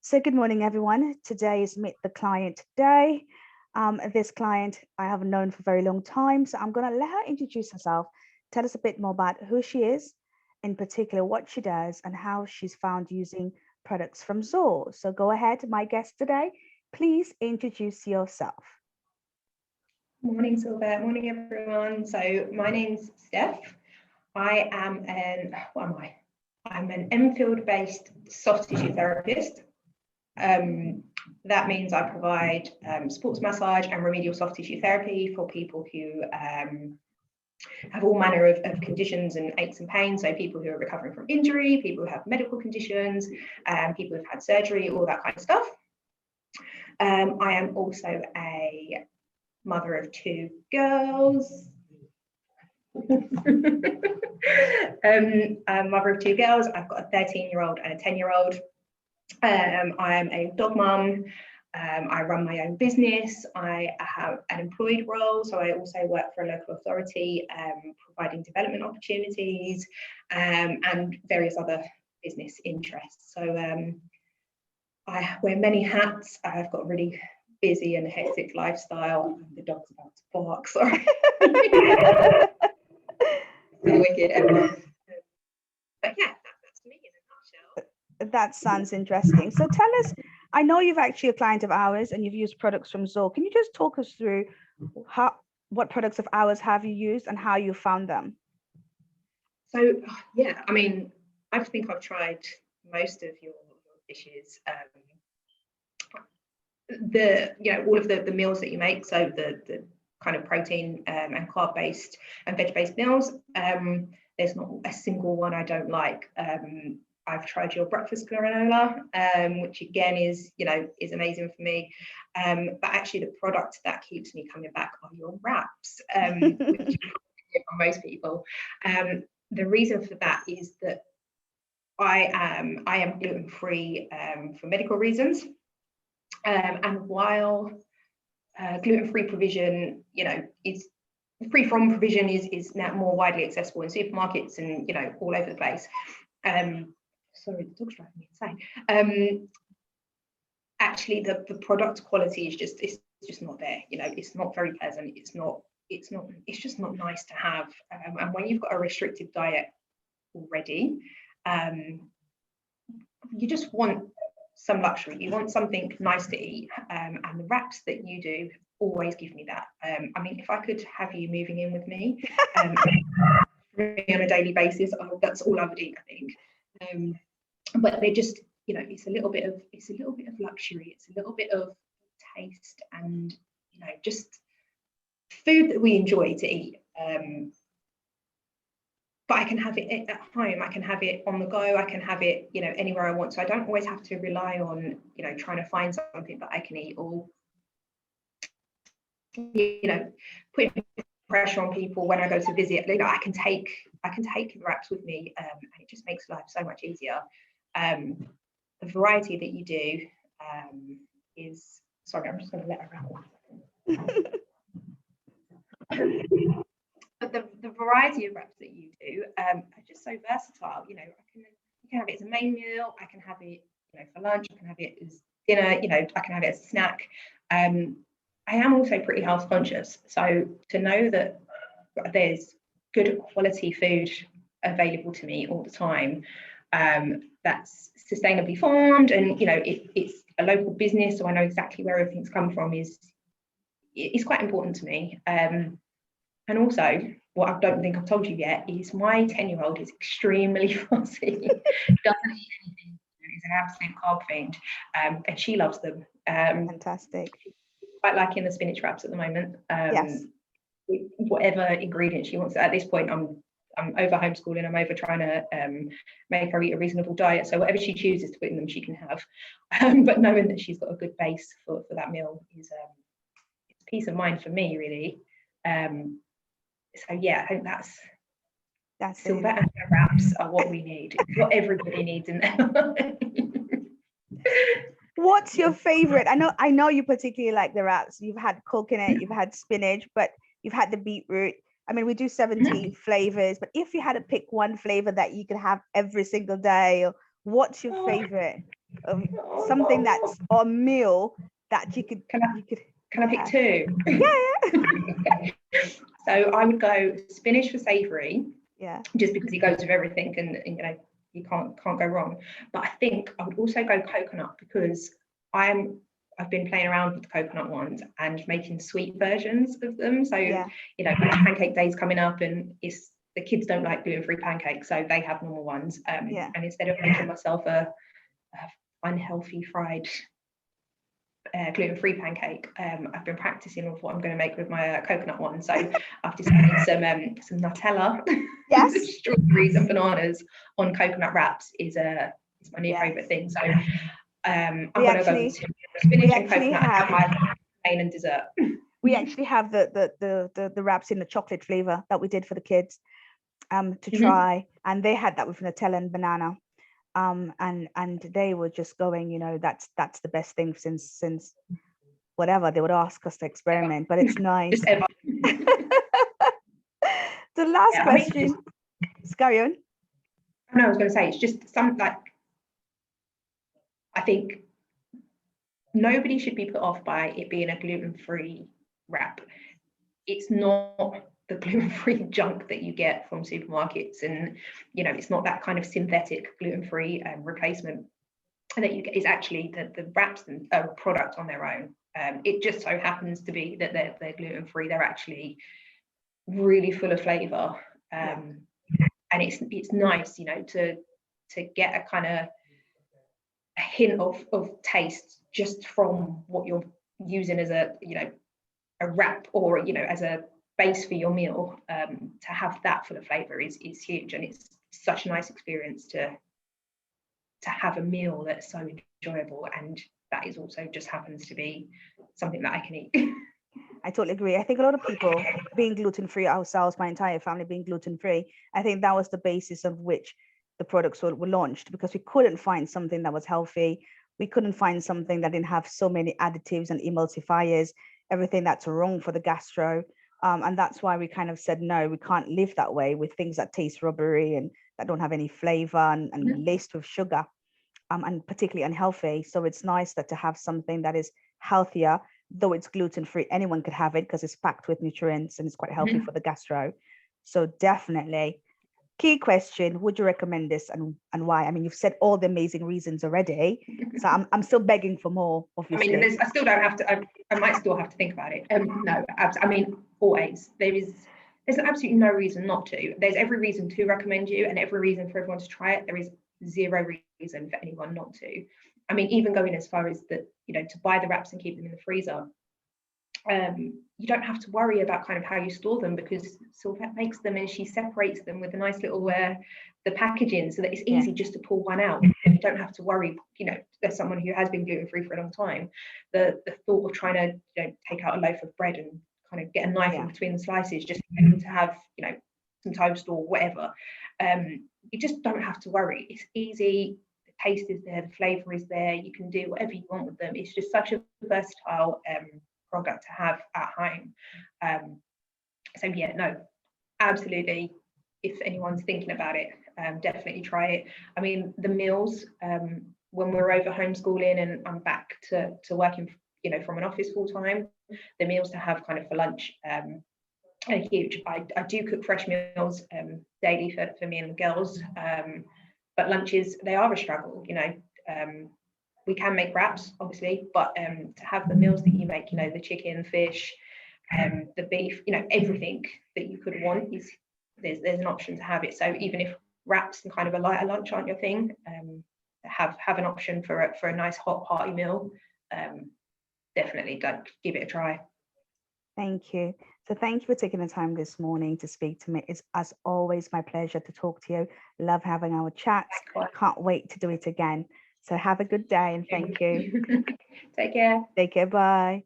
So good morning, everyone. Today is Meet the Client Day. This client I have known for a very long time, so I'm going to let her introduce herself, tell us a bit more about who she is, in particular what she does, and how she's found using products from Zoll. So go ahead, my guest today. Please introduce yourself. Morning, Silver. Morning, everyone. So my name's Steph. I am I'm an Enfield-based soft tissue therapist. That means I provide sports massage and remedial soft tissue therapy for people who have all manner of conditions and aches and pains. So people who are recovering from injury, people who have medical conditions, people who've had surgery, all that kind of stuff. I am also a mother of two girls. I'm a mother of two girls. I've got a 13-year-old and a 10-year-old. I am a dog mum. I run my own business. I have an employed role, so I also work for a local authority, providing development opportunities and various other business interests. So I wear many hats. I've got a really busy and hectic lifestyle. The dog's about to bark, sorry. Wicked, everyone. But yeah, that's me in a nutshell. That sounds interesting. So tell us, I know you've actually a client of ours and you've used products from Zoll. Can you just talk us through what products of ours have you used and how you found them? So yeah, I mean, I think I've tried most of your dishes. All of the meals that you make, so the kind of protein and carb-based and veg-based meals. There's not a single one I don't like. I've tried your breakfast granola, which again is amazing for me. But actually the product that keeps me coming back are your wraps, which for most people. The reason for that is that I am gluten-free for medical reasons. And while gluten-free provision, is free from provision is now more widely accessible in supermarkets and all over the place. Sorry, the dog's driving me insane. Actually, the product quality is just not there. It's not very pleasant. It's just not nice to have. And when you've got a restrictive diet already, you just want some luxury. You want something nice to eat, and the wraps that you do always give me that. I mean, if I could have you moving in with me on a daily basis, that's all I would eat, I think. But they just, it's a little bit of luxury. It's a little bit of taste, and just food that we enjoy to eat. But I can have it at home, I can have it on the go, I can have it, anywhere I want. So I don't always have to rely on, trying to find something that I can eat, or, putting pressure on people when I go to visit. I can take the wraps with me, and it just makes life so much easier. The variety that you do is, sorry, I'm just going to let her out. But the variety of wraps that you do are just so versatile. You can have it as a main meal. I can have it, for lunch. I can have it as dinner. I can have it as a snack. I am also pretty health conscious, so to know that there's good quality food available to me all the time, that's sustainably farmed, and it's a local business, so I know exactly where everything's come from. Is quite important to me. And also, what I don't think I've told you yet is my 10-year-old is extremely fussy. Doesn't eat anything. He's an absolute carb fiend, and she loves them. Fantastic. Quite liking the spinach wraps at the moment. Yes. Whatever ingredients she wants. At this point, I'm over homeschooling. I'm over trying to make her eat a reasonable diet. So whatever she chooses to put in them, she can have. But knowing that she's got a good base for that meal is peace of mind for me, really. So yeah, I think that's silver and wraps are what we need. It's what everybody needs in there. What's your favorite? I know you particularly like the wraps. You've had coconut, you've had spinach, but you've had the beetroot. I mean, we do 17 flavors, but if you had to pick one flavor that you could have every single day, what's your favorite? of something that's or a meal that you could Can I pick have? two? Yeah. So I would go spinach for savoury, Yeah. just because it goes with everything, and you know you can't go wrong. But I think I would also go coconut, because I've been playing around with the coconut ones and making sweet versions of them. So Yeah. you know, pancake day's coming up, and it's the kids don't like gluten-free pancakes, so they have normal ones. Yeah. And instead of making myself a unhealthy fried gluten-free pancake, I've been practicing with what I'm going to make with my coconut one. So I've decided some Nutella, Yes. strawberries and bananas on coconut wraps is my new Yes. favorite thing. So I'm We going to go with actually spinach and actually coconut and have have my main and dessert. we actually have the wraps in the chocolate flavor that we did for the kids to try, and they had that with Nutella and banana. And they were just going, you know, that's the best thing since whatever they would ask us to experiment, but it's nice. Just ever. The last Yeah, question. Carry on. I was going to say, it's just something like, I think nobody should be put off by it being a gluten-free wrap. It's not the gluten-free junk that you get from supermarkets, and you know, it's not that kind of synthetic gluten-free replacement that you get. Is actually the wraps and product on their own. It just so happens to be that they're gluten-free. They're actually really full of flavor, and it's nice, you know, to get a kind of a hint of taste just from what you're using as a, you know, a wrap, or you know, as a base for your meal. To have that full of flavor is huge, and it's such a nice experience to have a meal that's so enjoyable, and that is also just happens to be something that I can eat. I totally agree. I think a lot of people being gluten-free, ourselves, my entire family being gluten-free, I think that was the basis of which the products were launched, because we couldn't find something that was healthy. We couldn't find something that didn't have so many additives and emulsifiers, everything that's wrong for the gastro. And that's why we kind of said, no, we can't live that way with things that taste rubbery and that don't have any flavor and laced with sugar, and particularly unhealthy. So it's nice that to have something that is healthier, though it's gluten-free. Anyone could have it because it's packed with nutrients and it's quite healthy for the gastro. So definitely. Key question, would you recommend this, and why? I mean, you've said all the amazing reasons already, so I'm still begging for more, obviously. I mean, I still don't have to, I might still have to think about it. No, I mean, always. There's absolutely no reason not to. There's every reason to recommend you, and every reason for everyone to try it. There is zero reason for anyone not to. I mean, even going as far as that, you know, to buy the wraps and keep them in the freezer. You don't have to worry about kind of how you store them, because Sylvette makes them and she separates them with a nice little the packaging, so that it's easy just to pull one out. And you don't have to worry, you know, as someone who has been gluten-free for a long time, the thought of trying to, you know, take out a loaf of bread and kind of get a knife in between the slices just to have, you know, some toast or whatever. You just don't have to worry. It's easy. The taste is there, the flavor is there. You can do whatever you want with them. It's just such a versatile product to have at home. So yeah, no, absolutely. If anyone's thinking about it, definitely try it. I mean, the meals, when we're over homeschooling and I'm back to working, you know, from an office full time, the meals to have kind of for lunch are huge. I do cook fresh meals daily for me and the girls, but lunches, they are a struggle, you know. We can make wraps, obviously, but to have the meals that you make, you know, the chicken, fish, the beef, you know, everything that you could want is there's an option to have it. So even if wraps and kind of a lighter lunch aren't your thing, have an option for a nice hot party meal. Definitely don't give it a try. Thank you. So thank you for taking the time this morning to speak to me. It's as always my pleasure to talk to you. Love having our chats. Can't wait to do it again. So have a good day and thank you. Take care. Take care. Bye.